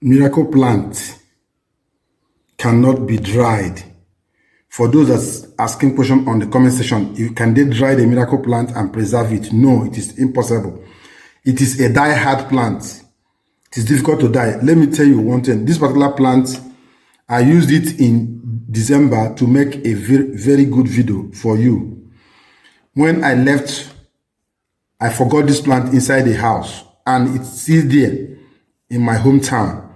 miracle plant cannot be dried. For those that's asking question on the comment section, can they dry the miracle plant and preserve it? No, it is impossible. It is a die-hard plant. It is difficult to die. Let me tell you one thing. This particular plant, I used it in December to make a very, very good video for you. When I left, I forgot this plant inside the house, and it's still there in my hometown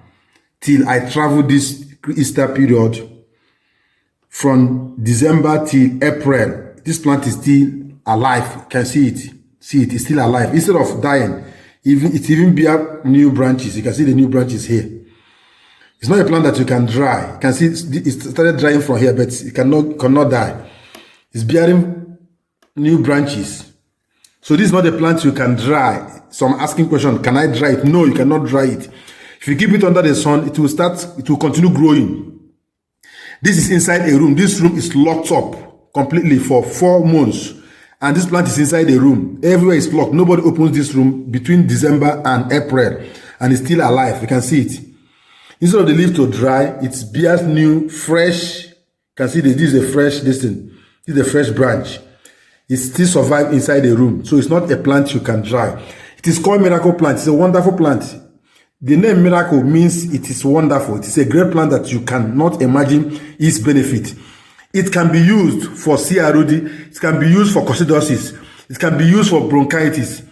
till I traveled this Easter period from December till April. This plant is still alive. You can see it. See it, it's still alive. Instead of dying, it even bear new branches. You can see the new branches here. It's not a plant that you can dry. You can see it started drying from here, but it cannot die. It's bearing new branches. So this is not a plant you can dry. So I'm asking question, can I dry it? No, you cannot dry it. If you keep it under the sun, it will continue growing. This is inside a room. This room is locked up completely for 4 months. And this plant is inside the room. Everywhere is locked. Nobody opens this room between December and April. And it's still alive. You can see it. Instead of the leaf to dry, it bears new, fresh. You can see this is a fresh, this is a fresh branch. It still survives inside the room. So it's not a plant you can dry. It is called miracle plant. It's a wonderful plant. The name miracle means it is wonderful. It is a great plant that you cannot imagine its benefit. It can be used for CRD. It can be used for coccidiosis. It can be used for bronchitis,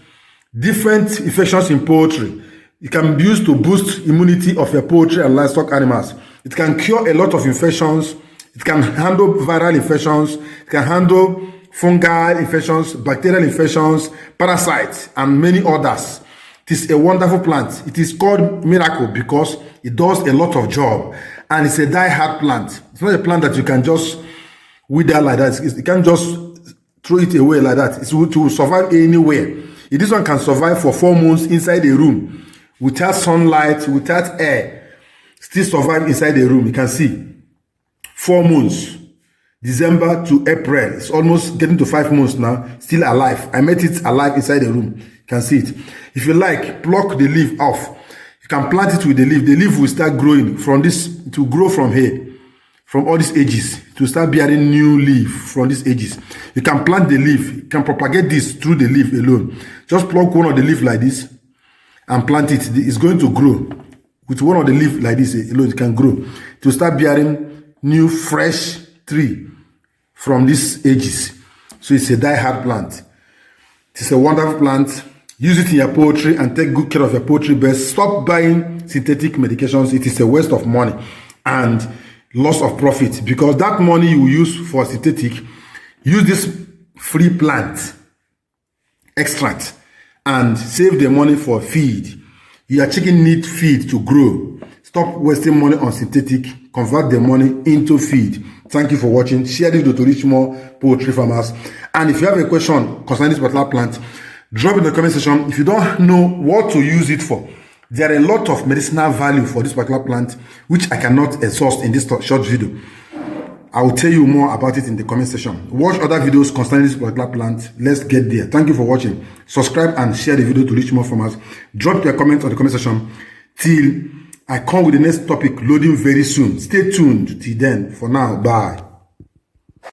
different infections in poultry. It can be used to boost immunity of your poultry and livestock animals. It can cure a lot of infections. It can handle viral infections. It can handle fungal infections, bacterial infections, parasites, and many others. It is a wonderful plant. It is called miracle because it does a lot of job. And it's a die-hard plant. It's not a plant that you can just wither like that. You can't just throw it away like that. It's to survive anywhere. This one can survive for 4 months inside a room without sunlight, without air. Still survive inside the room. You can see 4 months. December to April. It's almost getting to 5 months now. Still alive. I made it alive inside the room. You can see it. If you like, pluck the leaf off. You can plant it with the leaf. The leaf will start growing from this, to grow from here, from all these edges, to start bearing new leaf from these edges. You can plant the leaf. You can propagate this through the leaf alone. Just pluck one of the leaf like this and plant it. It's going to grow. With one of the leaf like this alone, it can grow. To start bearing new, fresh tree from these edges. So it's a die-hard plant. It's a wonderful plant. Use it in your poultry and take good care of your poultry birds. Stop buying synthetic medications. It is a waste of money and loss of profit, because that money you use for synthetic, use this free plant extract and save the money for feed. Your chicken need feed to grow. Stop wasting money on synthetic. Convert the money into feed. Thank you for watching. Share this video to reach more poultry farmers. And if you have a question concerning this particular plant, drop in the comment section. If you don't know what to use it for, there are a lot of medicinal value for this particular plant, which I cannot exhaust in this short video. I will tell you more about it in the comment section. Watch other videos concerning this particular plant. Let's get there. Thank you for watching. Subscribe and share the video to reach more farmers. Drop your comment on the comment section till I come with the next topic loading very soon. Stay tuned till then. For now, bye.